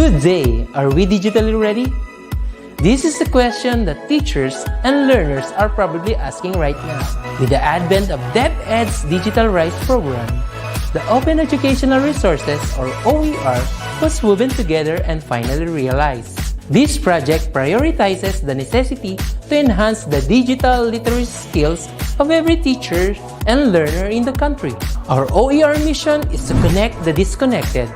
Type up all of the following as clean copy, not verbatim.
Good day! Are we digitally ready? This is the question that teachers and learners are probably asking right now. With the advent of DepEd's Digital Rights Program, the Open Educational Resources, or OER, was woven together and finally realized. This project prioritizes the necessity to enhance the digital literacy skills of every teacher and learner in the country. Our OER mission is to connect the disconnected.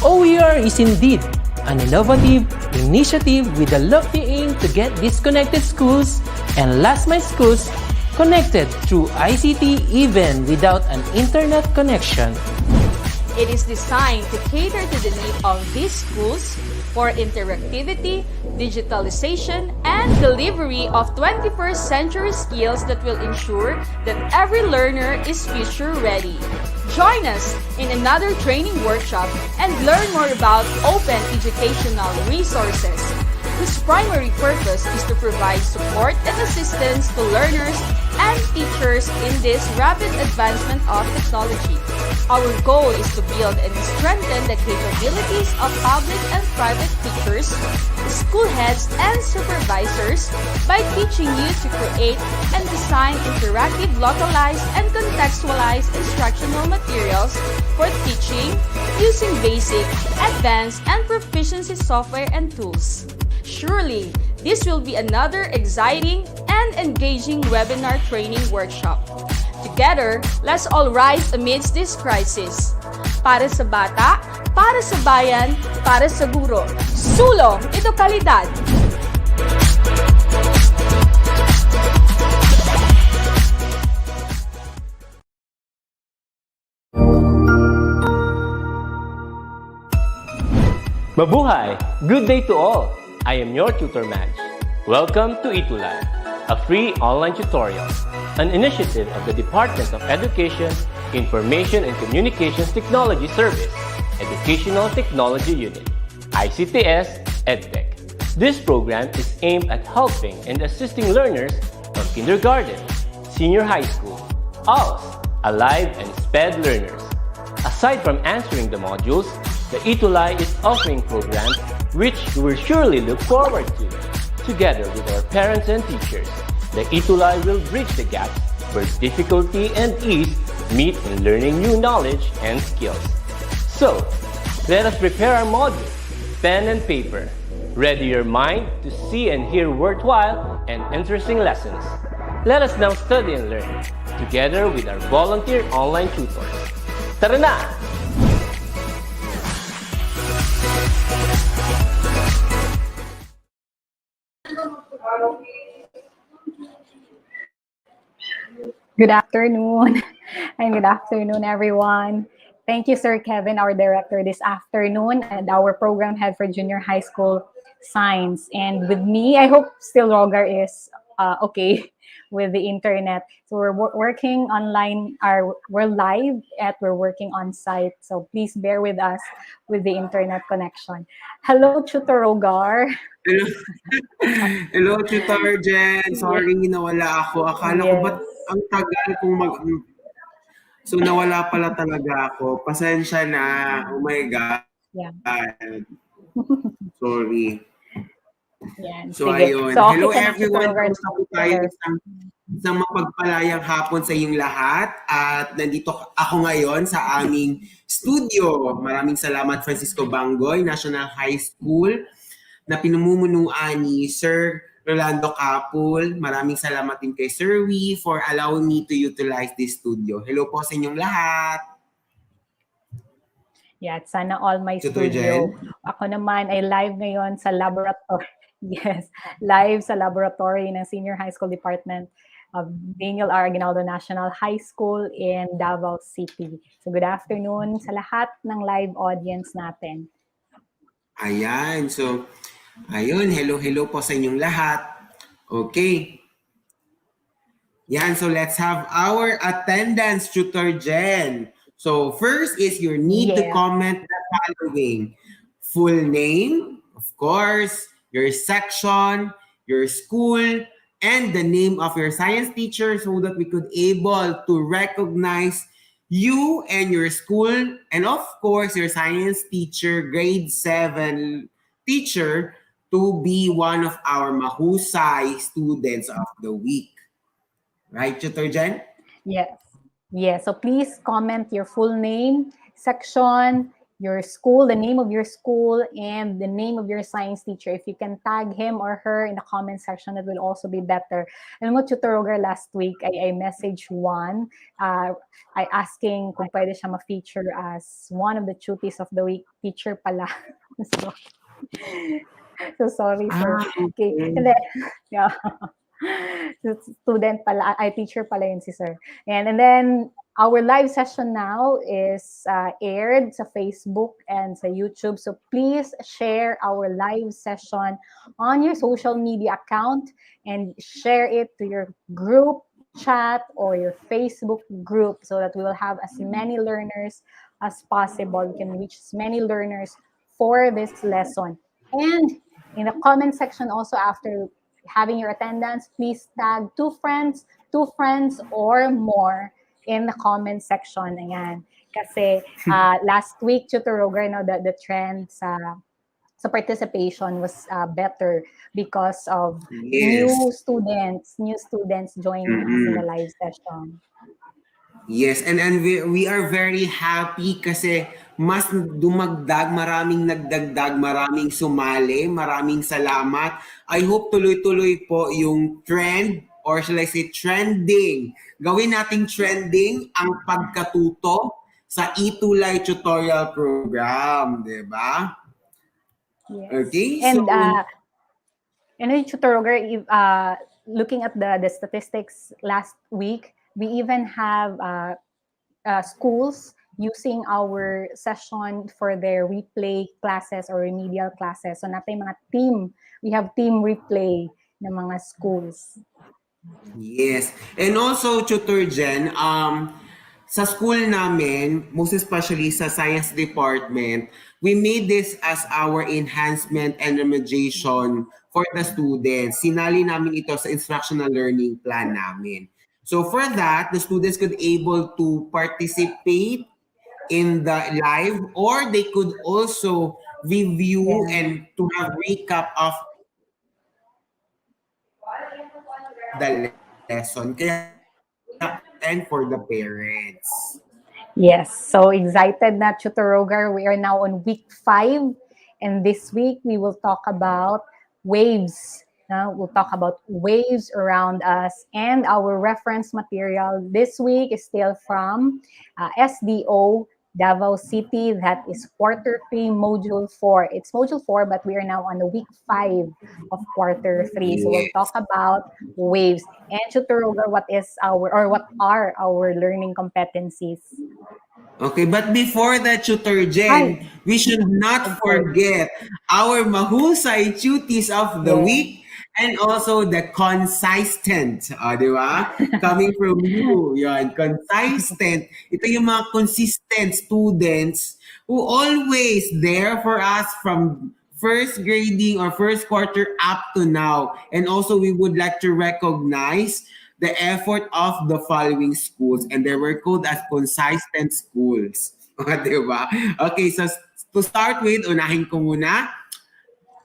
OER is indeed an innovative initiative with a lofty aim to get disconnected schools and last-mile schools connected through ICT even without an internet connection. It is designed to cater to the need of these schools for interactivity, digitalization, and delivery of 21st century skills that will ensure that every learner is future ready. Join us in another training workshop and learn more about open educational resources, whose primary purpose is to provide support and assistance to learners and teachers in this rapid advancement of technology. Our goal is to build and strengthen the capabilities of public and private teachers, school heads, and supervisors by teaching you to create and design interactive, localized, and contextualized instructional materials for teaching using basic, advanced, and proficiency software and tools. Surely, this will be another exciting and engaging webinar training workshop. Together, let's all rise amidst this crisis. Para sa bata, para sa bayan, para sa guro. Sulong edukalidad! Mabuhay! Good day to all! I am your tutor Madge. Welcome to ETUlay, a free online tutorial, an initiative of the Department of Education, Information and Communications Technology Service, Educational Technology Unit, ICTS EdTech. This program is aimed at helping and assisting learners from kindergarten, senior high school, ALS, Alive, and SPED learners. Aside from answering the modules, the ETUlay is offering programs which you will surely look forward to. Together with our parents and teachers, the ETUlay will bridge the gaps where difficulty and ease meet in learning new knowledge and skills. So, let us prepare our modules, pen and paper. Ready your mind to see and hear worthwhile and interesting lessons. Let us now study and learn, together with our volunteer online tutors. Tara na! Good afternoon, and good afternoon, everyone. Thank you, Sir Kevin, our director this afternoon, and our program head for junior high school science. And with me, I hope still Roger is okay with the internet. So we're working online, we're live, we're working on site. So please bear with us with the internet connection. Hello, Tutor Rogar. Hello, hello, Tutor Jen. Sorry, nawala ako. Akala ko ba't ang tagal kung So, nawala pala talaga ako. Pasensya na. Oh my God. Yeah. Sorry. Yan, So, sige. ayun. So, Hello, okay, everyone. Kamusta po tayo? Isang mapagpalayang hapon sa inyong lahat. At nandito ako ngayon sa aming studio. Maraming salamat, Francisco Bangoy, National High School, na pinamumunuan ni Sir Rolando Capul. Maraming salamat din kay Sir Wee for allowing me to utilize this studio. Hello po sa inyong lahat. Yeah, sana all my Tutor studio. Jen? Ako naman ay live ngayon sa laboratory. Yes, live sa laboratory ng Senior High School Department of Daniel R. Aguinaldo National High School in Davao City. So good afternoon sa lahat ng live audience natin. Ayan. So, ayun. Hello po sa inyong lahat. Okay. Yan. So, let's have our attendance, Tutor Jen. So, first is you need to comment the following. Full name, of course, your section, your school, and the name of your science teacher so that we could able to recognize you and your school, and of course, your science teacher, grade 7 teacher, to be one of our mahusay students of the week. Right, Tutor Jen? Yes. Yes. So please comment your full name, section, your school, the name of your school, and the name of your science teacher. If you can tag him or her in the comment section, that will also be better. Alam mo, Tutor Roger, last week, I messaged Juan. I asking kung pwede siya ma-feature as one of the cuties of the week. Teacher pala. so, so sorry, sir. Ah, Okay. okay. And then, yeah. Student pala, ay teacher pala yun si sir. And then our live session now is aired sa Facebook and sa YouTube. So please share our live session on your social media account and share it to your group chat or your Facebook group so that we will have as many learners as possible. We can reach as many learners for this lesson. And in the comment section also after having your attendance, please tag two friends or more in the comment section. Ayan. Kasi last week, Tutor Roger, no, the trend sa participation was better because of Yes. new students joining us in the live session. Yes, and we are very happy kasi mas dumagdag, maraming nagdagdag, maraming sumali, maraming salamat. I hope tuloy-tuloy po yung trend or shall I say trending. Gawin nating trending ang pagkatuto sa ETUlay tutorial program, 'di ba? Yes. Okay, so And then, Tutor Roger, looking at the statistics last week, we even have schools using our session for their replay classes or remedial classes. So natay mga team, we have team replay ng mga schools. yes. And also, Tutor Jen, sa school namin, most especially sa science department, we made this as our enhancement and remediation for the students. Sinali namin ito sa instructional learning plan namin. So for that, the students could able to participate in the live or they could also review Yeah. and to have recap of the lesson. Kaya and for the parents. Yes, so excited na, Tutor Roger. We are now on week 5, and this week we will talk about waves. We'll talk about waves around us, and our reference material this week is still from SDO Davao City. That is quarter 3, module 4. It's module 4, but we are now on the week 5 of quarter 3. So we'll talk Yes. about waves. And Tutor Roger, what are our learning competencies? Okay, but before that, Tutor Hi, Jen, we should not of course. forget our mahusay duties of the Yeah. week and also the consistent, di ba? Coming from you, yan, consistent. Ito yung mga consistent students who always there for us from first grading or first quarter up to now. And also, we would like to recognize the effort of the following schools and they were called as consistent schools. Diba? Okay, so to start with, unahin ko muna.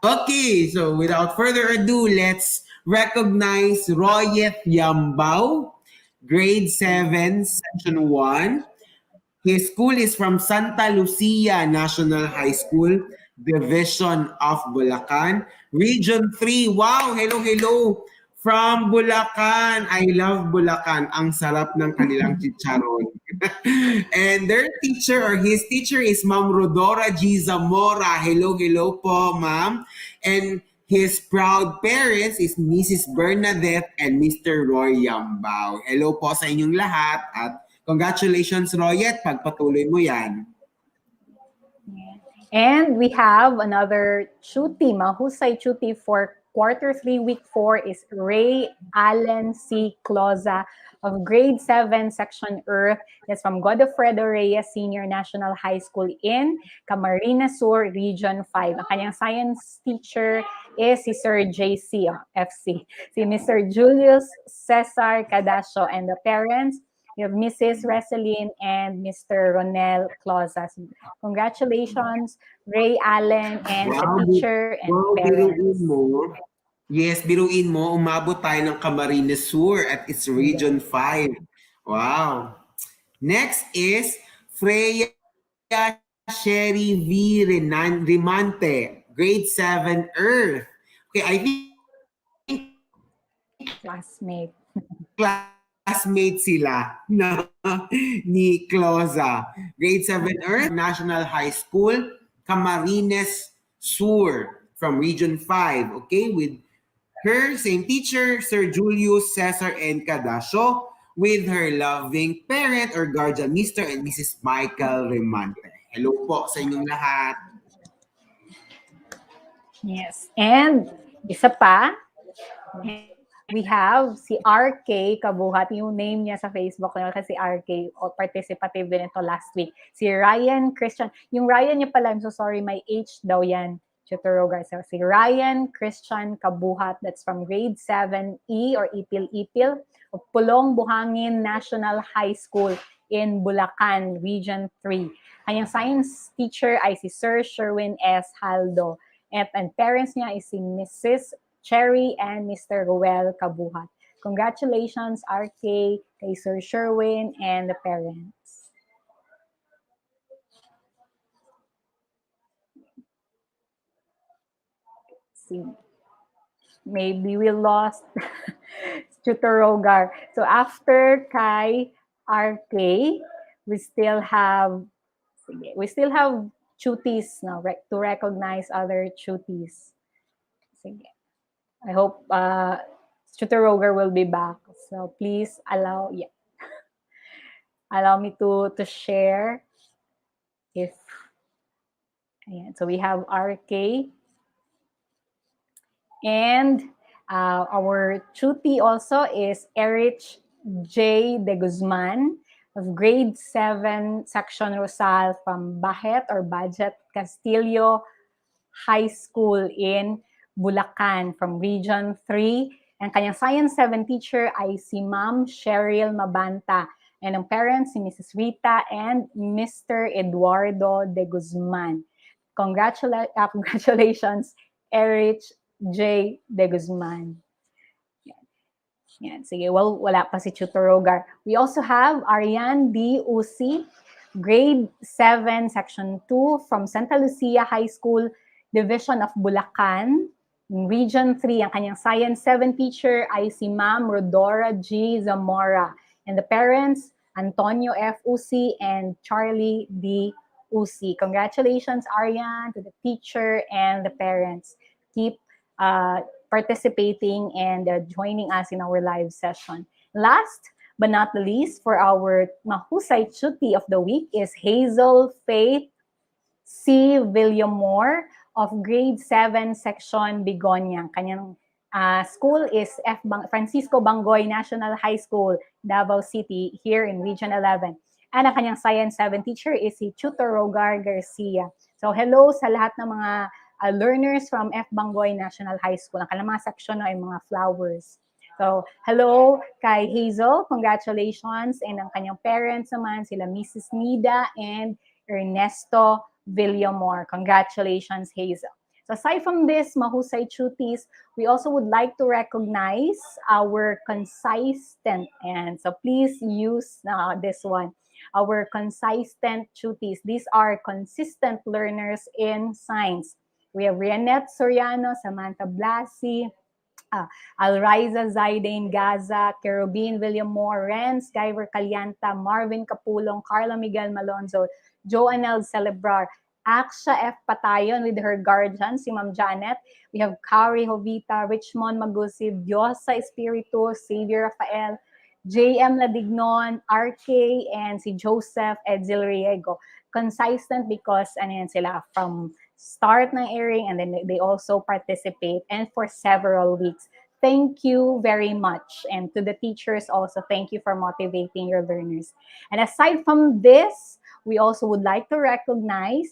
Okay, so without further ado, let's recognize Royet Yambao, grade 7, section 1. His school is from Santa Lucia National High School, Division of Bulacan, Region 3. Wow, hello, hello. From Bulacan. I love Bulacan. Ang sarap ng kanilang chicharon. And their teacher or his teacher is Ma'am Rodora G. Zamora. Hello, hello po, ma'am. And his proud parents is Mrs. Bernadette and Mr. Roy Yambao. Hello po sa inyong lahat at congratulations, Royet. Pagpatuloy mo yan. And we have another chuti, mahusay chuti for quarter 3, week 4 is Ray Allen C. Cloza of grade 7, section Earth. That's from Godofredo Reyes Senior National High School in Camarines Sur, Region 5. Ang kanyang science teacher is si Sir JC, FC. Si Mr. Julius Cesar Cadasio and the parents, We have Mrs. Reseline and Mr. Ronel Closas. Congratulations, Ray Allen and sa Wow, teacher and biruin parents. mo. Yes, biruin mo, umabot tayo ng Camarines Sur at it's Region 5. Wow. Next is Freya Sherry V. Rimante, grade 7 Earth. Okay, I think Classmate. classmate sila na ni Cloza. Grade 7 Earth, National High School, Camarines Sur from Region 5. Okay, with her same teacher, Sir Julius Cesar Encadasio, with her loving parent or guardian, Mr. and Mrs. Michael Remante. Hello po sa inyong lahat. Yes. And isa pa, we have si RK Kabuhat, yung name niya sa Facebook kasi RK, participative din ito last week. Si Ryan Christian, yung Ryan niya pala, I'm so sorry, may H daw yan. Tutor, so si Ryan Christian Kabuhat, that's from grade 7E or Ipil of Pulong Buhangin National High School in Bulacan, Region 3. Kanyang science teacher ay si Sir Sherwin S. Haldo. And parents niya is si Mrs. Cherry and Mr. Ruel Kabuhat. Congratulations, RK, kay Sir Sherwin and the parents. See, maybe we lost Tutor Rogar. So after kay RK, we still have tuties now to recognize other tuties. Sige. I hope Tutor Roger will be back. So please allow me to share. So we have RK. And our tutie also is Erich J. De Guzman of grade 7 section Rosal from Bajet Castillo High School in Bulacan from Region 3. Ang kanyang Science 7 teacher ay si Ma'am Cheryl Mabanta. And ang parents, si Mrs. Rita and Mr. Eduardo De Guzman. Congratulations, Erich J. De Guzman. Yan. Sige, well, wala pa si Tutor Rogar. We also have Ariane D. Usi, grade 7, section 2 from Santa Lucia High School, Division of Bulacan, Region 3. Ang kanyang Science 7 teacher ay si Ma'am Rodora G. Zamora. And the parents, Antonio F. Usi and Charlie D. Usi. Congratulations, Ariane, to the teacher and the parents. Keep participating and joining us in our live session. Last but not the least, for our mahusay tutie of the week is Hazel Faith C. Villamore of grade 7 section Bigonya. Kanyang school is Francisco Bangoy National High School, Davao City, here in Region 11. And ang kanyang Science 7 teacher is si Tutor Rogar Garcia. So hello sa lahat ng mga learners from F. Bangoy National High School. Ang kanilang mga section ay mga flowers. So, hello kay Hazel. Congratulations. And ang kanyang parents naman, sila Mrs. Nida and Ernesto Villamor. Congratulations, Hazel. So, aside from this, mahusay tuties, we also would like to recognize our consistent. And so, please use this one. Our consistent tuties. These are consistent learners in science. We have Rianette Soriano, Samantha Blasi, Alriza Zaidane Gaza, Kerubin Villamor, Renz Guyver Calianta, Marvin Capulong, Carla Miguel Malonzo, Joanel Celebrar, Aksha F. Patayon with her guardian, si Ma'am Janet. We have Kari Jovita, Richmond Magusib, Diosa Espiritu, Xavier Rafael, J.M. Ladignon, RK, and si Joseph Edzil Riego. Consistent because sila from start ng airing and then they also participate and for several weeks. Thank you very much. And to the teachers also, thank you for motivating your learners. And aside from this, we also would like to recognize,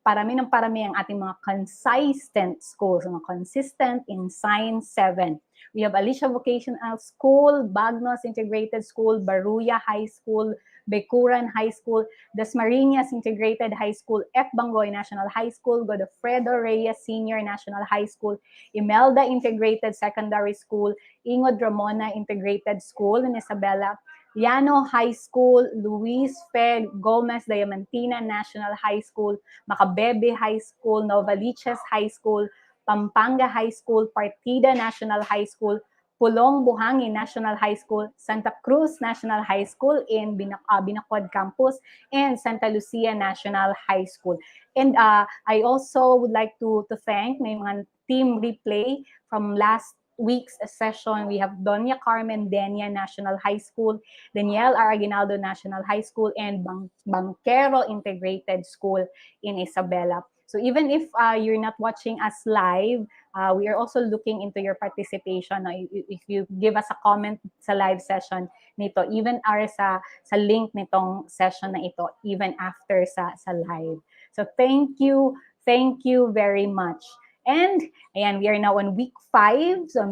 parami ng parami ang ating mga consistent schools, mga consistent in Science 7. We have Alicia Vocational School, Bagnos Integrated School, Baruya High School, Bekuran High School, Dasmariñas Integrated High School, F. Bangoy National High School, Godofredo Reyes Senior National High School, Imelda Integrated Secondary School, Ingod Ramona Integrated School in Isabela, Llano High School, Luis Fe Gomez Diamantina National High School, Macabebe High School, Novaliches High School, Pampanga High School, Partida National High School, Pulong Buhangin National High School, Santa Cruz National High School in Binacod Campus, and Santa Lucia National High School. And I also would like to thank my mga team replay from last week's session. We have Doña Carmen Denia National High School, Daniel R. Aguinaldo National High School, and Banquero Integrated School in Isabela. So even if you're not watching us live, we are also looking into your participation. If you give us a comment sa live session nito, even sa link nitong session na ito, even after sa live. So thank you very much. And ayan, we are now on week 5. So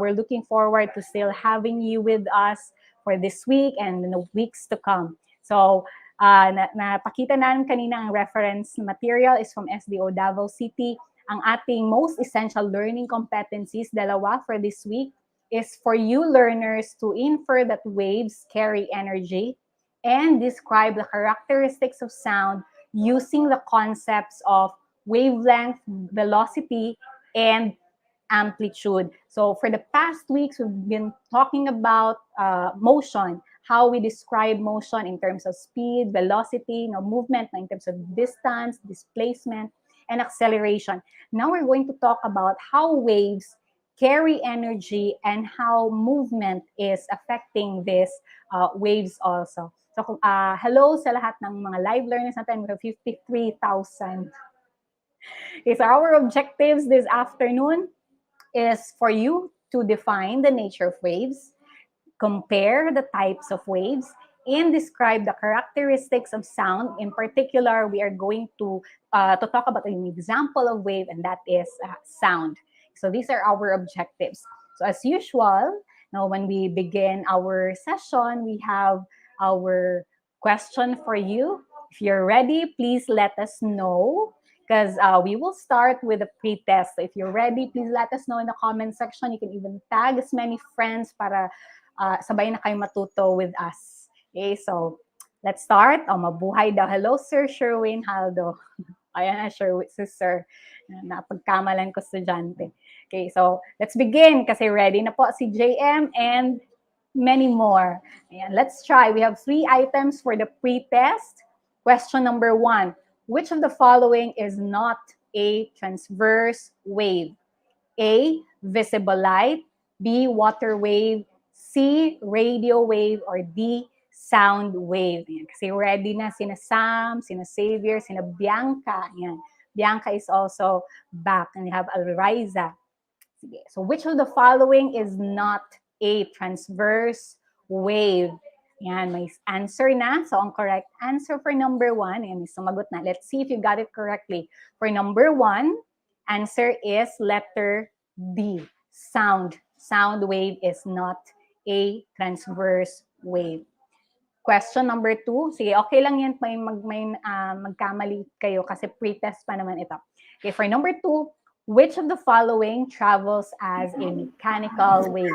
we're looking forward to still having you with us for this week and in the weeks to come. So napakita natin kanina ang reference material is from SDO Davao City. Ang ating most essential learning competencies, dalawa for this week, is for you learners to infer that waves carry energy and describe the characteristics of sound using the concepts of wavelength, velocity, and amplitude. So for the past weeks, we've been talking about motion, how we describe motion in terms of speed, velocity, movement in terms of distance, displacement, and acceleration. Now we're going to talk about how waves carry energy and how movement is affecting these waves also. So hello sa lahat ng mga live learners natin. We have 53,000. Okay, so our objectives this afternoon is for you to define the nature of waves, compare the types of waves, and describe the characteristics of sound. In particular, we are going to talk about an example of wave, and that is sound. So these are our objectives. So as usual, now when we begin our session, we have our question for you. If you're ready, please let us know, because we will start with a pre-test. So if you're ready, please let us know in the comment section. You can even tag as many friends para sabay na kayo matuto with us. Okay, so let's start. Mabuhay daw. Hello, Sir Sherwin Haldo. Ayan na, Sir. Napagkamalan ko estudyante. Okay, so let's begin kasi ready na po si JM and many more. Ayan, let's try. We have 3 items for the pre-test. Question number 1. Which of the following is not a transverse wave? A, visible light. B, water wave. C, radio wave. Or D, sound wave. Ayan, kasi ready na sina Sam, sina Xavier, sina Bianca. Ayan. Bianca is also back. And you have Alriza. Sige. So which of the following is not a transverse wave? Yan, may answer na. So, ang correct answer for number 1, yan, may sumagot na. Let's see if you got it correctly. For number 1, answer is letter D, sound. Sound wave is not a transverse wave. Question number 2, sige, okay lang yan, may magkamali kayo kasi pre-test pa naman ito. Okay, for number 2, which of the following travels as a mechanical wave?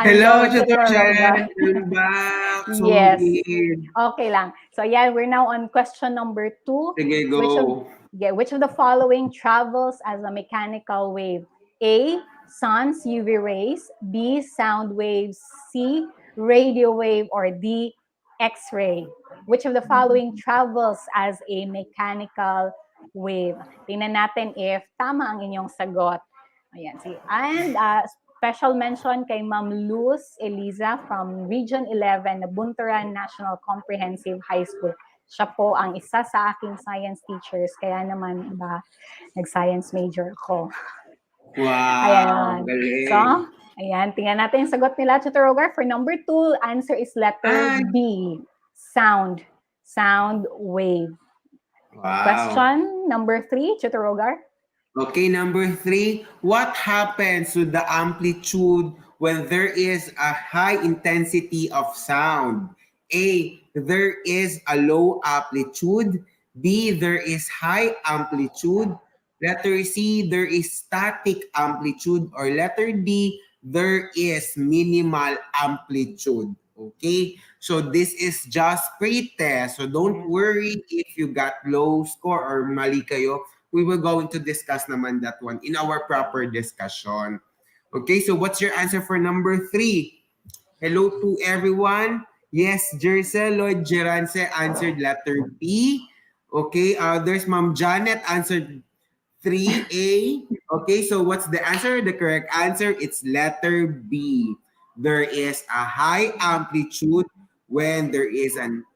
Hello, Tutor Jen. Welcome back. Yes. Solid. Okay lang. So yeah, we're now on question number 2. Sige, go. Which of the following travels as a mechanical wave? A, sun's UV rays. B, sound waves. C, radio wave. Or D, X-ray. Which of the following travels as a mechanical wave? Tingnan natin if tama ang inyong sagot. Ayan, see. And special mention kay Ma'am Luz Eliza from Region 11, Nabunturan National Comprehensive High School. Siya po ang isa sa aking science teachers, kaya naman nag-science major ako. Wow, ayan. galing. So, ayan, tingnan natin yung sagot nila, Tutor Rogar. For number 2, answer is letter B, sound. Sound wave. Wow. Question number 3, Tutor Rogar. Okay, number 3, what happens to the amplitude when there is a high intensity of sound? A, there is a low amplitude. B, there is high amplitude. Letter C, there is static amplitude. Or letter D, there is minimal amplitude. Okay, so this is just pre-test. So don't worry if you got low score or mali kayo. We will going to discuss naman that one in our proper discussion. Okay, so what's your answer for number 3? Hello to everyone. Yes, Jercel Lloyd Gerance answered letter B. Okay, there's Ma'am Janet answered 3A. Okay, so what's the answer? The correct answer, it's letter B. There is a high amplitude when there is an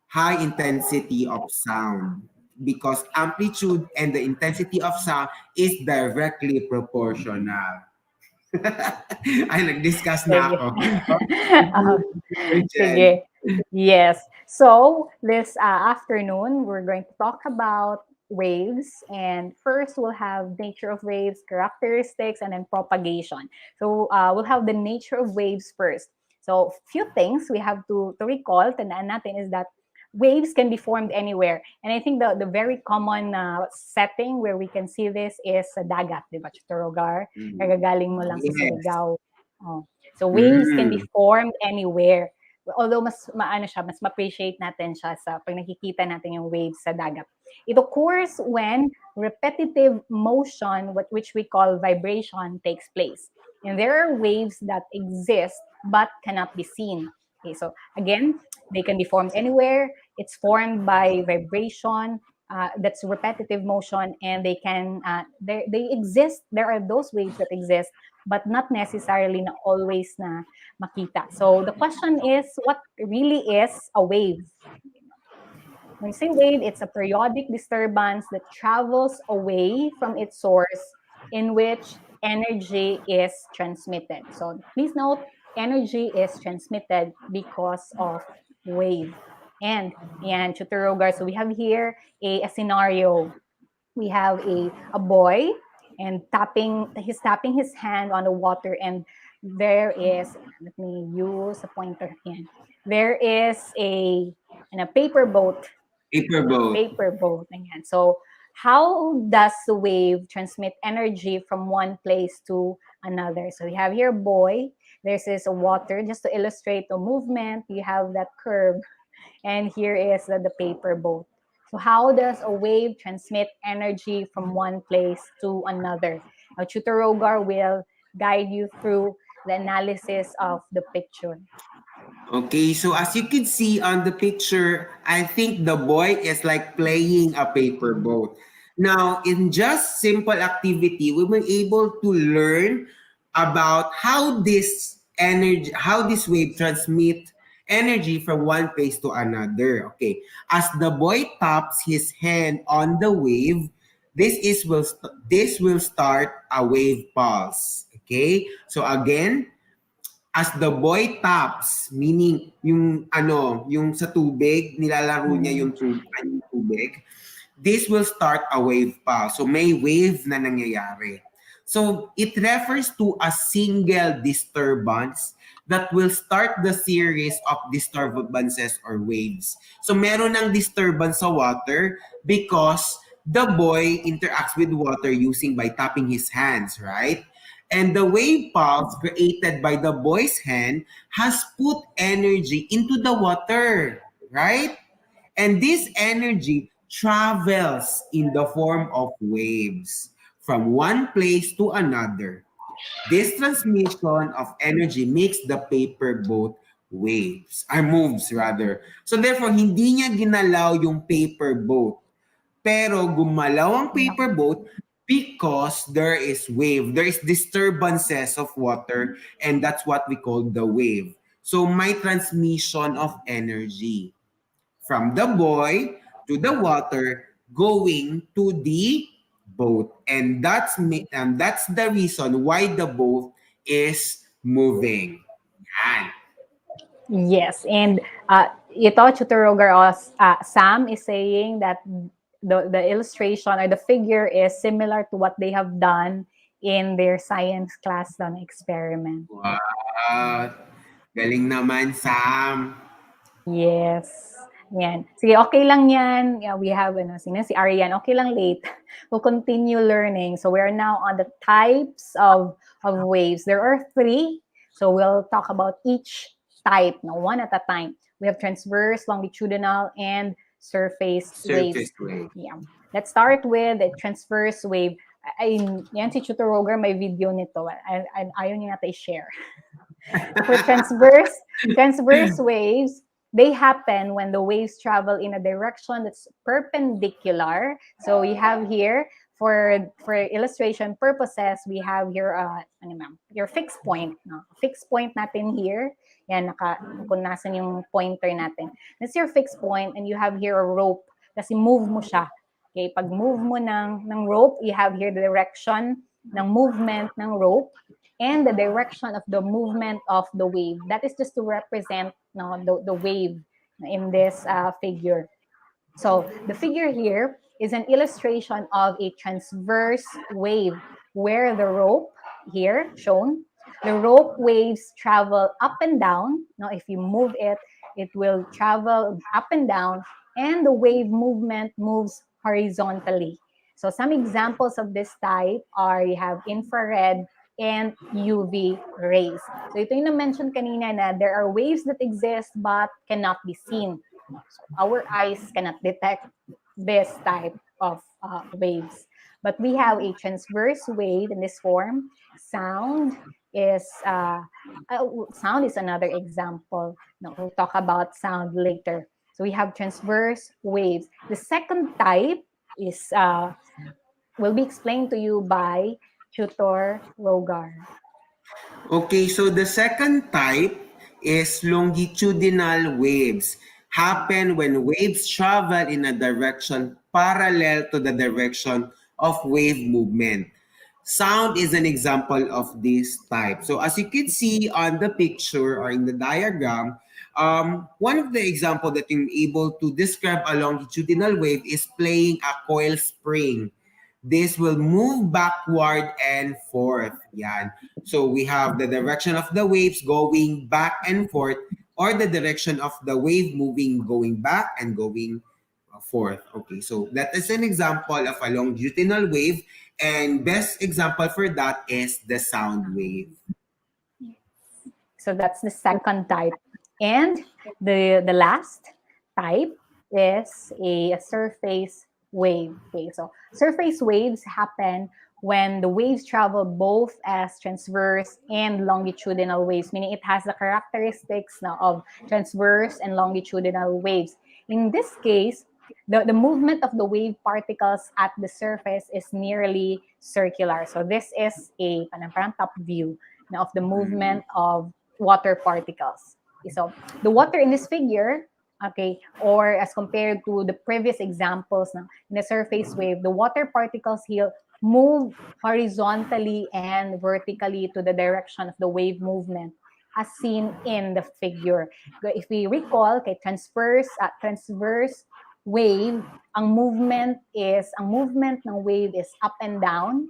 high intensity of sound because amplitude and the intensity of sound is directly proportional. Ay, nag-discuss na Sige. ako. Ah, Okay, Jen. sige. Yes. So, this afternoon, we're going to talk about waves. And first, we'll have nature of waves, characteristics, and then propagation. So, we'll have the nature of waves first. So, few things we have to recall, tandaan natin, is that waves can be formed anywhere. And I think the very common setting where we can see this is sa dagat, di ba? Chitorogar, kagagaling mo lang sa Yes. Surigao. Oh. So waves can be Mm. formed anywhere. Although mas maano siya, mas ma-appreciate natin siya sa pag nakikita natin yung waves sa dagat. It occurs when repetitive motion, which we call vibration, takes place. And there are waves that exist but cannot be seen. Okay, so again, they can be formed anywhere. It's formed by vibration. That's repetitive motion, and they exist. There are those waves that exist, but not necessarily na always na makita. So the question is, what really is a wave? When you say wave, it's a periodic disturbance that travels away from its source in which energy is transmitted. So please note, energy is transmitted because of wave. And Chuturogar, so we have here a scenario. We have a boy and he's tapping his hand on the water, and there is, let me use a pointer again. There is a paper boat. Paper boat. Paper boat. Ayan. So, how does the wave transmit energy from one place to another? So, you have here boy. There's this water. Just to illustrate the movement, you have that curve. And here is the paper boat. So, how does a wave transmit energy from one place to another? Now, Tutor Rogar will guide you through the analysis of the picture. Okay, so as you can see on the picture, I think the boy is like playing a paper boat. Now, in just simple activity, we were able to learn about how this wave transmit energy from one place to another. Okay, as the boy taps his hand on the wave, this will start a wave pulse. Okay, so again, as the boy taps, meaning yung sa tubig, nilalaro niya yung tubig, this will start a wave pulse. So may wave na nangyayari. So it refers to a single disturbance that will start the series of disturbances or waves. So meron ng disturbance sa water because the boy interacts with water using by tapping his hands, right? And the wave pulse created by the boy's hand has put energy into the water, right? And this energy travels in the form of waves from one place to another. This transmission of energy makes the paper boat moves rather. So therefore, hindi niya ginalaw yung paper boat. Pero gumalaw ang paper boat because there is wave. There is disturbances of water, and that's what we call the wave. So may transmission of energy from the boy to the water going to the boat. And that's the reason why the boat is moving. Yan. Yes, and ito, Tutor Rogar, Sam is saying that the illustration or the figure is similar to what they have done in their science class done experiment. Wow. Galing naman, Sam. Yes. Yan. Sige, okay lang yan. Yeah, we have, si Arian, okay lang late. We'll continue learning. So we're now on the types of waves. There are 3. So we'll talk about each type, one at a time. We have transverse, longitudinal, and surface waves. Wave. Yeah. Let's start with the transverse wave. Yan si Tutor Roger, may video nito. Ayaw niya natin i-share. For transverse waves, they happen when the waves travel in a direction that's perpendicular. So we have here, for illustration purposes, we have here your fixed point. No? Fixed point natin here. Yan, kung nasan yung pointer natin. That's your fixed point, and you have here a rope. Kasi move mo siya. Okay, pag move mo ng rope, you have here the direction ng movement ng rope and the direction of the movement of the wave. That is just to represent the wave in this figure. So the figure here is an illustration of a transverse wave where the rope here shown, the rope waves travel up and down. Now, if you move it, it will travel up and down, and the wave movement moves horizontally. So some examples of this type are, you have infrared and UV rays. So ito yung na-mention kanina na there are waves that exist but cannot be seen. So our eyes cannot detect this type of waves. But we have a transverse wave in this form. Sound is another example. No, we'll talk about sound later. So we have transverse waves. The second type is will be explained to you by Tutor Rogar. Okay, so the second type is longitudinal waves. Happen when waves travel in a direction parallel to the direction of wave movement. Sound is an example of this type. So as you can see on the picture or in the diagram, one of the example that you're able to describe a longitudinal wave is playing a coil spring. This will move backward and forth. Yan. So we have the direction of the waves going back and forth, or the direction of the wave moving going back and going forth. Okay, so that is an example of a longitudinal wave, and best example for that is the sound wave. So that's the second type. And the last type is a surface wave. Okay, so surface waves happen when the waves travel both as transverse and longitudinal waves, meaning it has the characteristics now of transverse and longitudinal waves. In this case, the movement of the wave particles at the surface is nearly circular. So this is a parang top view now of the movement of water particles. So the water in this figure, okay, or as compared to the previous examples in the surface wave, the water particles here move horizontally and vertically to the direction of the wave movement as seen in the figure. If we recall, okay, transverse wave, ang movement ng wave is up and down,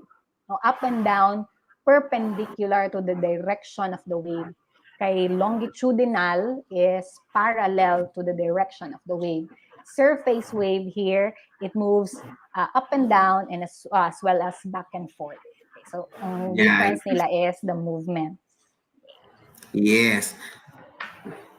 perpendicular to the direction of the wave. Kay longitudinal is parallel to the direction of the wave. Surface wave here, it moves up and down and as well as back and forth. Okay, so ang difference nila is the movement. Yes.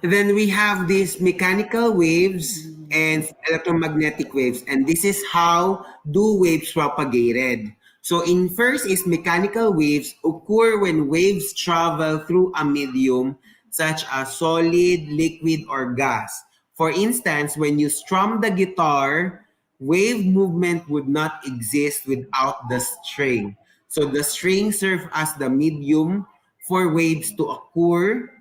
Then we have these mechanical waves and electromagnetic waves, and this is how do waves propagated. So in first is mechanical waves occur when waves travel through a medium such as solid, liquid, or gas. For instance, when you strum the guitar, wave movement would not exist without the string. So the string serves as the medium for waves to occur.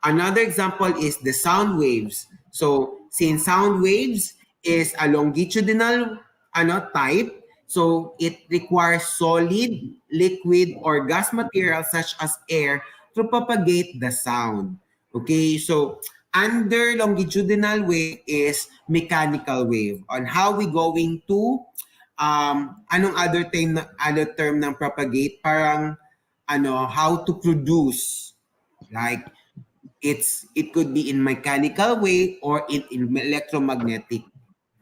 Another example is the sound waves. So since sound waves is a longitudinal type, so it requires solid, liquid, or gas material such as air to propagate the sound. Okay, so under longitudinal wave is mechanical wave. On how we going to anong other term ng propagate, parang how to produce, like it could be in mechanical way or in electromagnetic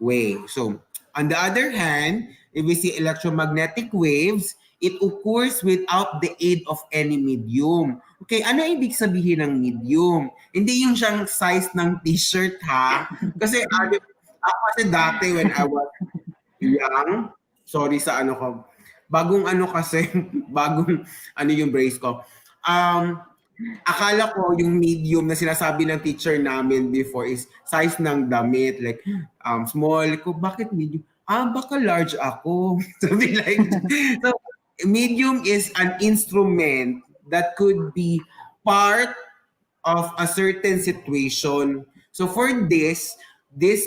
way. So on the other hand, if we see electromagnetic waves, it occurs without the aid of any medium. Okay, ano ibig sabihin ng medium? Hindi yung siyang size ng t-shirt, ha? Kasi ako kasi dati when I was young, sorry sa ko, bagong kasi, bagong yung brace ko. Akala ko yung medium na sinasabi ng teacher namin before is size ng damit, like small. Ko, bakit medium? Baka large ako. Something like so, medium is an instrument that could be part of a certain situation. So for this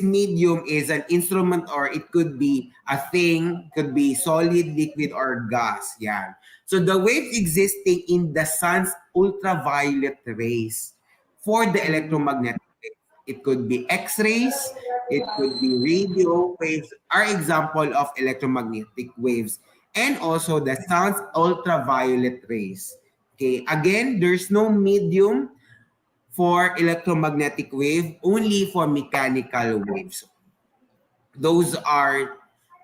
medium is an instrument, or it could be a thing, could be solid, liquid, or gas. Yeah. So the waves existing in the sun's ultraviolet rays for the electromagnetic wave. It could be X-rays, it could be radio waves, are example of electromagnetic waves. And also the sun's ultraviolet rays. Okay, again, there's no medium for electromagnetic wave, only for mechanical waves. Those are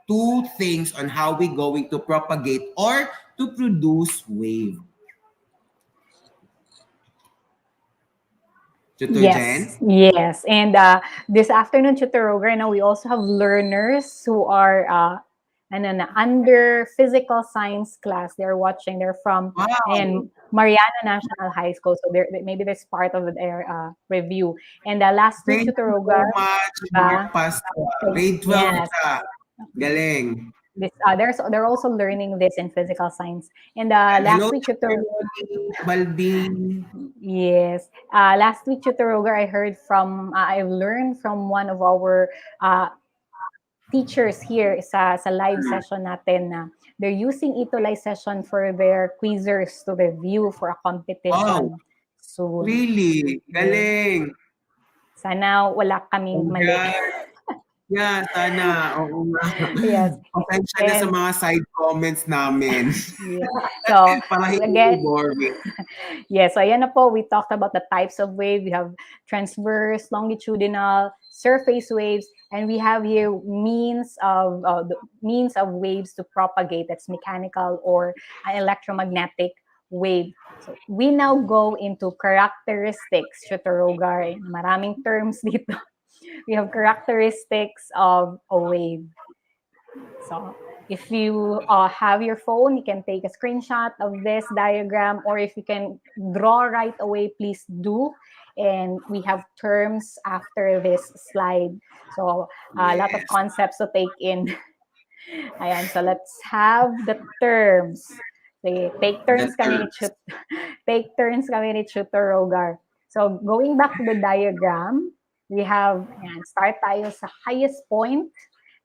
two things on how we're going to propagate or to produce wave. Tutor Yes, Jen? yes. And this afternoon, Tutor Roger, now we also have learners who are under physical science class. They're watching. They're from Wow. Mariana National High School. So maybe that's part of their review. And last week, Thank Tutor you so Roger, much, diba? Mark Pastor. Grade 12 Yes. ka. Galing. They're also learning this in physical science. And Hello, last week, Tutor Balbing. Yes. Last week, Tutor Roger, I learned from one of our teachers here sa live session natin na they're using ETUlay session for their quizzers to review for a competition Wow. soon. Really? Galing. Sana wala kaming mali. Yeah, sana. Oo nga. Yes. Pasensya na sa And mga side comments namin. yeah. So Para hindi again, boring. yes, so ayan na po, we talked about the types of wave. We have transverse, longitudinal, surface waves, and we have here means of waves to propagate. That's mechanical or an electromagnetic wave. So we now go into characteristics, Tutor Rogar. Maraming terms dito. We have characteristics of a wave. So if you have your phone, you can take a screenshot of this diagram, or if you can draw right away, please do. And we have terms after this slide. So a lot of concepts to take in. Ayan, so let's have the terms. Okay, take turns kami ni Tutor Rogar. So going back to the diagram, we have, start tayo sa highest point.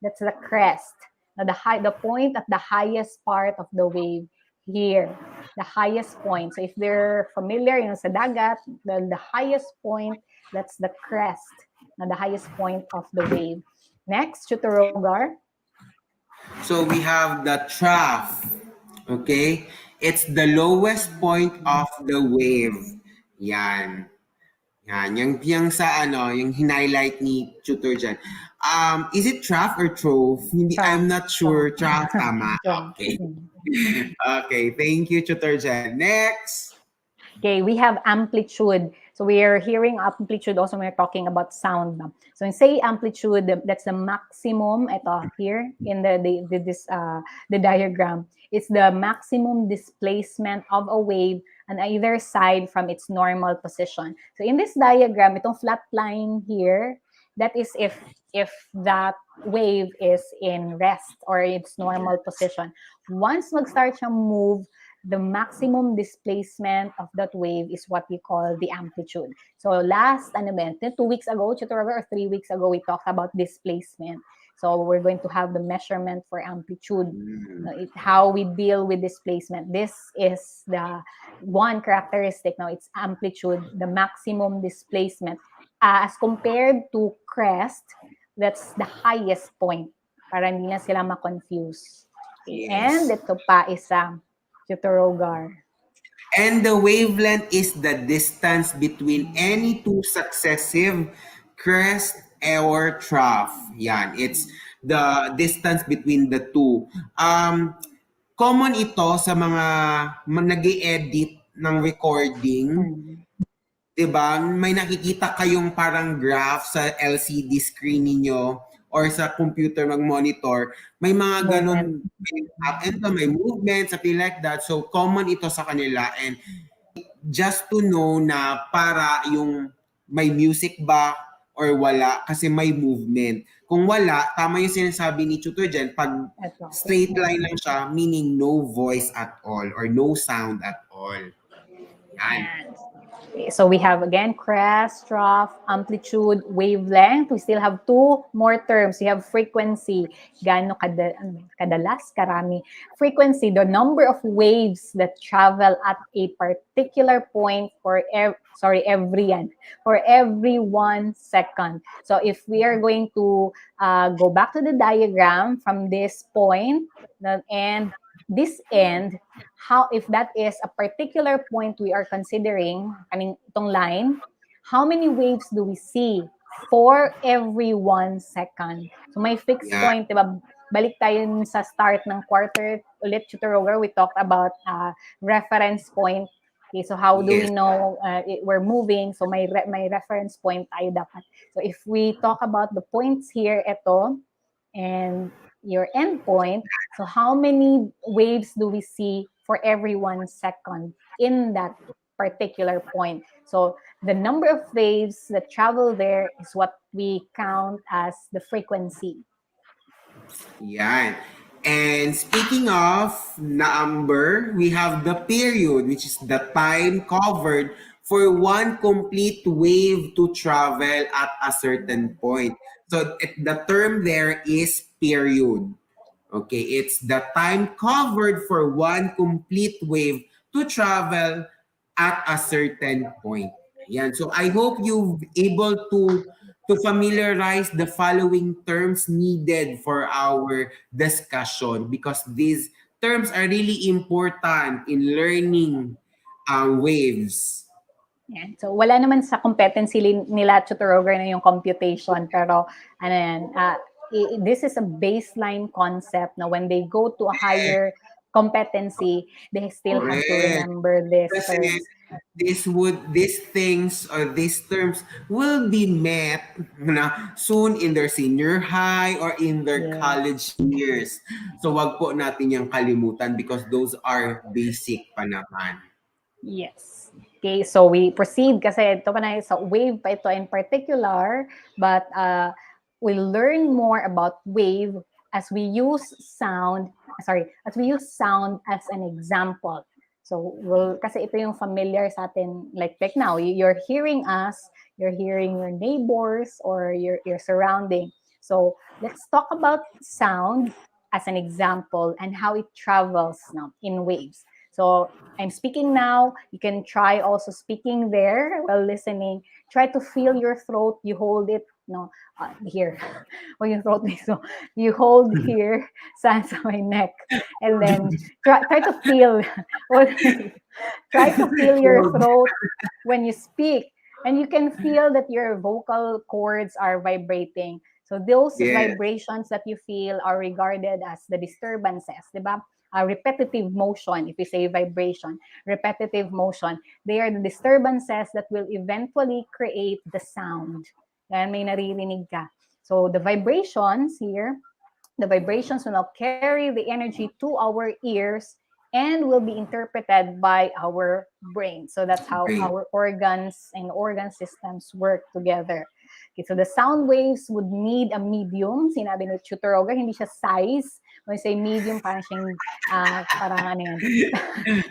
That's the crest. Now the point at the highest part of the wave here, the highest point. So if they're familiar, sa dagat, the highest point, that's the crest. Now the highest point of the wave. Next, Tutor Rogar. So we have the trough. Okay? It's the lowest point of the wave. Yan. Yan. Yung sa yung highlight ni Tutor dyan. Is it trough or trough? Hindi, Trough. I'm not sure. Trough, tama. Okay. Okay, thank you, Tutor Jen. Next. Okay, we have amplitude. So we are hearing amplitude also when we're talking about sound. So when say amplitude, that's the maximum. Ito here in the diagram. It's the maximum displacement of a wave on either side from its normal position. So in this diagram, itong flat line here, that is if that wave is in rest or its normal position. Once mag-start siyang move, the maximum displacement of that wave is what we call the amplitude. So 2 weeks ago, or 3 weeks ago, we talked about displacement. So we're going to have the measurement for amplitude, how we deal with displacement. This is the one characteristic. Now, it's amplitude, the maximum displacement. As compared to crest, that's the highest point para hindi na sila ma-confuse. Okay. Yes. And ito pa isa, Tutor. And the wavelength is the distance between any two successive crest or trough. Yan, it's the distance between the two. Common ito sa mga nag-edit ng recording. 'Di ba? May nakikita kayong parang graph sa LCD screen niyo or sa computer mag-monitor, may mga ganun, may movement, something like that. So, common ito sa kanila. And just to know na para yung may music ba or wala kasi may movement. Kung wala, tama yung sinasabi ni Tutor dyan, pag straight line lang siya, meaning no voice at all or no sound at all. Yan. So we have again crest, trough, amplitude, wavelength. We still have two more terms. We have frequency. Gaano kadalas, karami. Frequency, the number of waves that travel at a particular point for every 1 second. So if we are going to go back to the diagram from this point and this end, if that is a particular point we are considering, itong line, how many waves do we see for every 1 second? So may fixed point, diba? Balik tayo sa start ng quarter ulit, Tutor, we talked about reference point. Okay, so how do we know we're moving? So may reference point tayo dapat. So if we talk about the points here, ito, and your endpoint, so how many waves do we see for every 1 second in that particular point? So the number of waves that travel there is what we count as the frequency. Yan. And speaking of number, we have the period, which is the time covered for one complete wave to travel at a certain point. So the term there is period. Okay, it's the time covered for one complete wave to travel at a certain point. Yan. So I hope you've able to familiarize the following terms needed for our discussion because these terms are really important in learning waves. Yan. So wala naman sa competency nila Tutor na yung computation, pero this is a baseline concept na when they go to a higher competency, they still have to remember this. Kasi these things or these terms will be met soon in their senior high or in their college years. So wag po natin yung kalimutan because those are basic pa naman. Yes. Okay, so we proceed kasi ito pa na sa wave pa ito in particular, but we'll learn more about wave as we use sound as an example. So kasi ito yung familiar sa atin, like now, you're hearing us, you're hearing your neighbors or your surrounding. So let's talk about sound as an example and how it travels now in waves. So I'm speaking now. You can try also speaking there while listening. Try to feel your throat. You hold it here. Or yung throat. So you hold here sa my neck. And then try to feel. Try to feel your throat when you speak. And you can feel that your vocal cords are vibrating. So those vibrations that you feel are regarded as the disturbances, diba? Repetitive motion, if you say vibration, repetitive motion, they are the disturbances that will eventually create the sound. Yan, may naririnig ka. So the vibrations here, the vibrations will now carry the energy to our ears and will be interpreted by our brain. So that's how our organs and organ systems work together. Okay, so the sound waves would need a medium. Sinabi ni Tutor, hindi siya size, When we say medium, parang siyang, parang ano yan,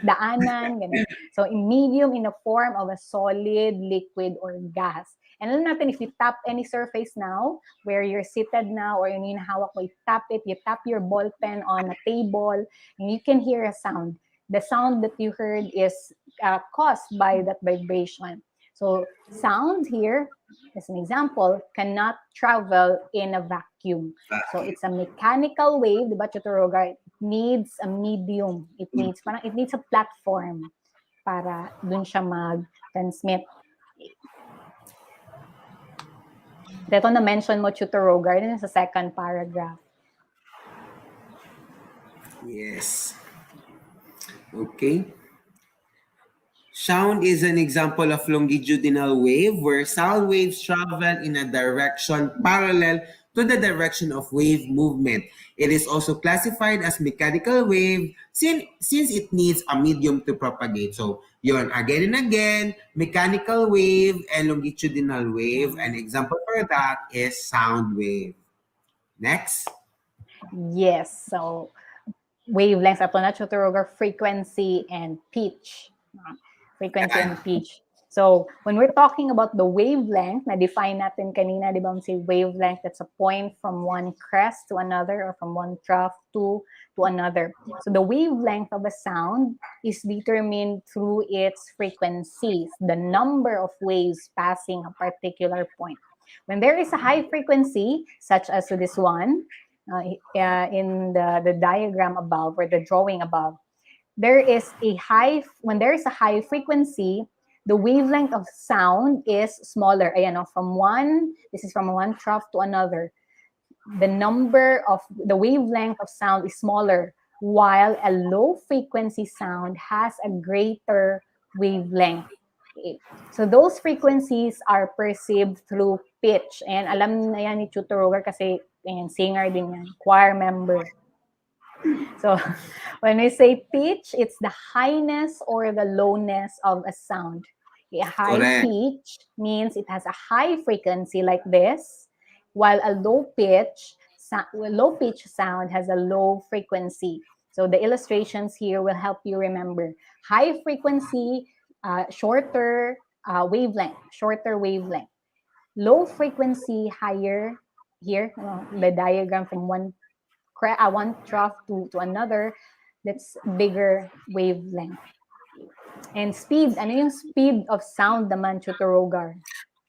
daanan, ganun. So, in medium in the form of a solid, liquid, or gas. And alam natin, if you tap any surface now, where you're seated now, or yung hinahawak mo, you tap your ball pen on a table, and you can hear a sound. The sound that you heard is caused by that vibration. So, sound here, as an example, cannot travel in a vacuum. So, it's a mechanical wave, diba, Tutor Rogar? It needs a medium. It needs a platform para dun siya mag-transmit. Ito na-mention mo, Tutor Rogar, din sa second paragraph. Yes. Okay. Sound is an example of longitudinal wave where sound waves travel in a direction parallel to the direction of wave movement. It is also classified as mechanical wave since it needs a medium to propagate. So, yon, again and again, mechanical wave and longitudinal wave. An example for that is sound wave. Next. Yes. So, wavelengths, ato na, Tutor Rogar, frequency and pitch. Frequency and pitch. So, when we're talking about the wavelength, na-define natin kanina, di ba, say wavelength, that's a point from one crest to another or from one trough to another. So, the wavelength of a sound is determined through its frequencies, the number of waves passing a particular point. When there is a high frequency, such as this one, in the diagram above or the drawing above, when there is a high frequency, the wavelength of sound is smaller. Ayan, this is from one trough to another. The wavelength of sound is smaller, while a low frequency sound has a greater wavelength. Okay. So those frequencies are perceived through pitch. And alam na yan ni Tutor Rogar kasi singer din yan, choir member. So, when we say pitch, it's the highness or the lowness of a sound. A high pitch means it has a high frequency like this, while a low pitch sound has a low frequency. So, the illustrations here will help you remember. High frequency, shorter wavelength. Low frequency, higher. Here, the diagram from one trough to another, that's bigger wavelength. And speed, ano yung speed of sound naman, Tutor Rogar?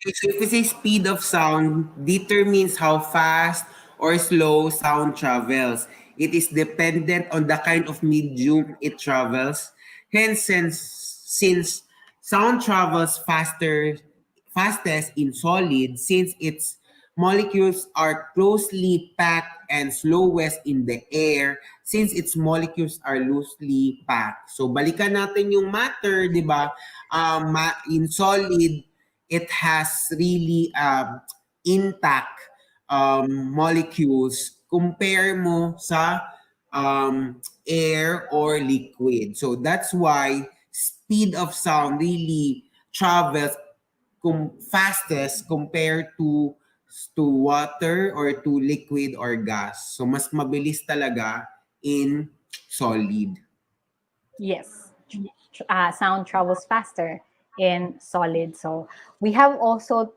So if we say speed of sound determines how fast or slow sound travels. It is dependent on the kind of medium it travels. Hence, since sound travels fastest in solid, since its molecules are closely packed, and slowest in the air since its molecules are loosely packed. So balikan natin yung matter, di ba? In solid, it has really intact molecules. Compare mo sa air or liquid. So that's why speed of sound really travels fastest compared to water or to liquid or gas. So, mas mabilis talaga in solid. Yes. Sound travels faster in solid. So, we have also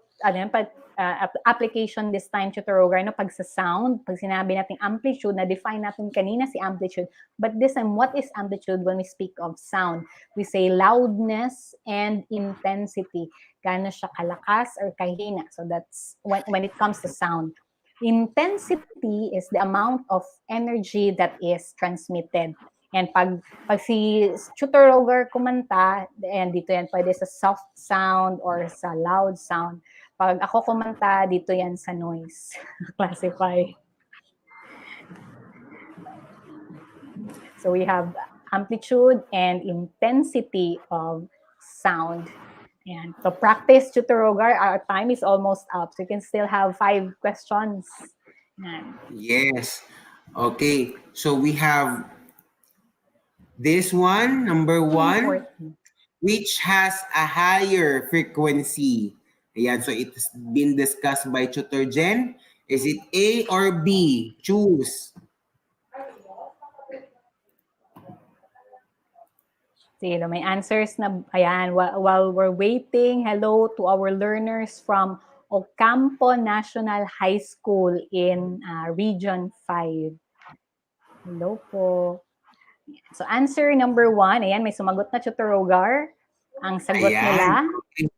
application this time, Tutor Rogar, pag sa sound, pag sinabi natin amplitude, na-define natin kanina si amplitude. But this time, what is amplitude when we speak of sound? We say loudness and intensity. Gaano siya kalakas or kahina. So that's when it comes to sound. Intensity is the amount of energy that is transmitted. And pag si Tutor Rogar kumanta, and dito yan, pwede sa soft sound or sa loud sound. Pag ako kumanta, dito yan sa noise. Classify. So we have amplitude and intensity of sound. And to practice, Tutor Rogar, our time is almost up. So you can still have 5 questions. And yes. Okay. So we have this one, number 1, which has a higher frequency. Ayan, so it's been discussed by Tutor Jen. Is it A or B? Choose. Sige, may answers na, ayan, while we're waiting, hello to our learners from Ocampo National High School in Region 5. Hello po. So answer number 1, ayan, may sumagot na Tutor Rogar. Ang sagot nila. Okay.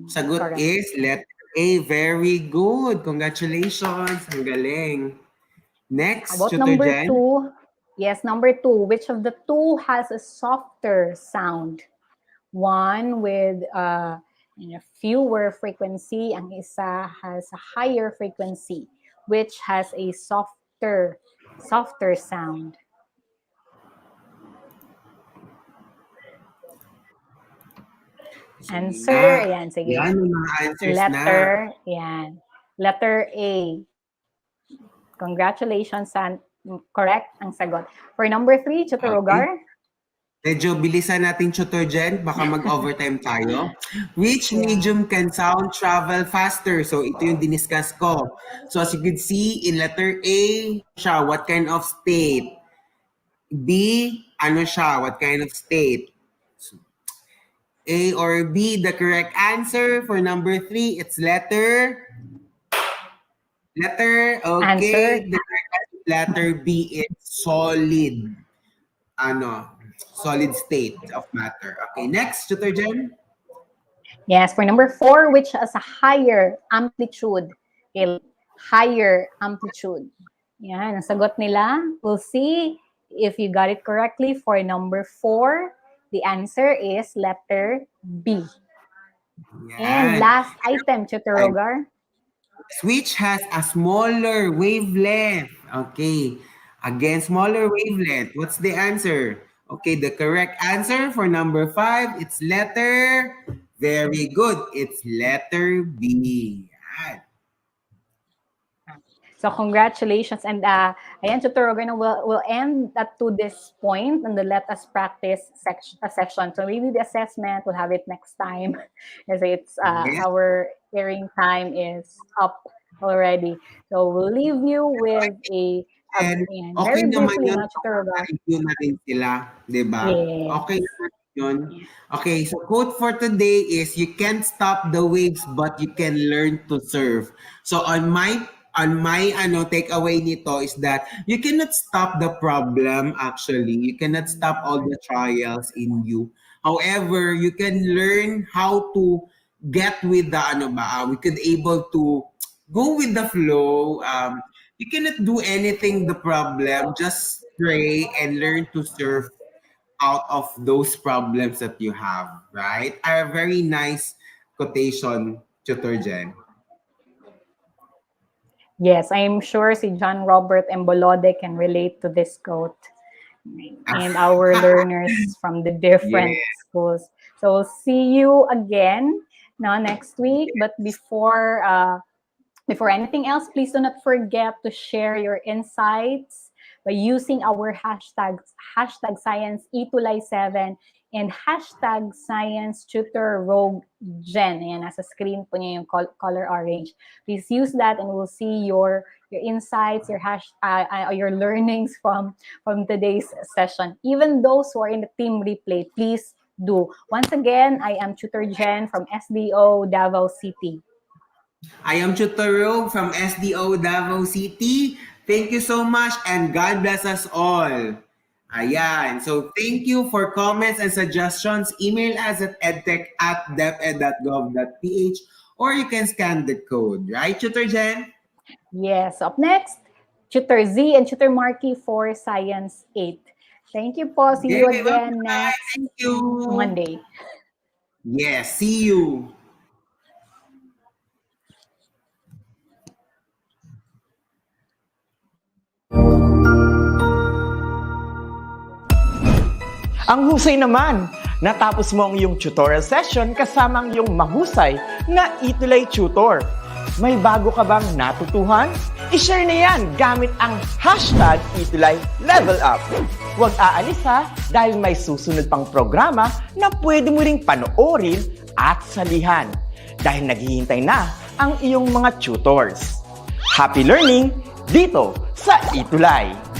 Sagot Correct. is letter A. Very good. Congratulations. Ang galing. Next, About Tutor number Jen. 2, yes, number 2, which of the two has a softer sound? One with fewer frequency, ang isa has a higher frequency, which has a softer sound. Answer, ayan, sige. Yan yung mga answers Letter, na. ayan. Letter A. Congratulations, correct ang sagot. For number 3, Tutor Rogar. Medyo bilisan natin, Tutor Jen. Baka mag-overtime tayo. Which medium can sound travel faster? So, ito yung diniscuss ko. So, as you could see, in letter A, siya, what kind of state? B, ano siya, what kind of state? So, A or B, the correct answer for number 3, it's letter, okay. Answer. The correct answer, letter B, it's solid. Solid state of matter. Okay, next, Tutor Jen. Yes, for number 4, which has a higher amplitude. Okay, higher amplitude. Yan, ang sagot nila. We'll see if you got it correctly. For number 4, the answer is letter B. Yan. And last item, Tutor Rogar. Which has a smaller wavelength. Okay. Again, smaller wavelength. What's the answer? Okay, the correct answer for number 5, it's letter. Very good. It's letter B. Yan. So congratulations, and ayan, Tutor Rogar, we'll end up to this point, and let us practice session. So maybe the assessment, we'll have it next time, kasi it's our airing time is up already. So we'll leave you with a okay naman yun, Tutor Rogar. review natin sila, diba? Yes. Okay naman yun. Okay, so quote for today is, you can't stop the waves, but you can learn to surf. So on my takeaway nito is that you cannot stop the problem. Actually, you cannot stop all the trials in you. However, you can learn how to get with the we could able to go with the flow. You cannot do anything the problem, just pray and learn to surf out of those problems that you have, right? A very nice quotation, Tutor Jen. Yes, I'm sure si John Robert Embolode can relate to this quote. And our learners from the different schools. So we'll see you again next week. But before anything else, please do not forget to share your insights by using our hashtags, hashtag #ScienceETUlay7 and hashtag #ScienceTutorRogueGen. Ayan, nasa screen po niya yung color orange. Please use that, and we'll see your insights, your learnings from today's session. Even those who are in the team replay, please do. Once again, I am Tutor Jen from SDO Davao City. I am Tutor Rogue from SDO Davao City. Thank you so much, and God bless us all. Ayan. So thank you for comments and suggestions. Email us at edtech@deped.gov.ph, or you can scan the code. Right, Tutor Jen? Yes. Up next, Tutor Z and Tutor Marky for Science 8. Thank you po. See you again next Monday. Yes, see you. Ang husay naman! Natapos mo ang iyong tutorial session kasama ang iyong mahusay na ETUlay tutor. May bago ka bang natutuhan? I-share na yan gamit ang hashtag #ETUlayLevelUp. Huwag aalis ha, dahil may susunod pang programa na pwede mo ring panoorin at salihan. Dahil naghihintay na ang iyong mga tutors. Happy learning dito sa ETUlay!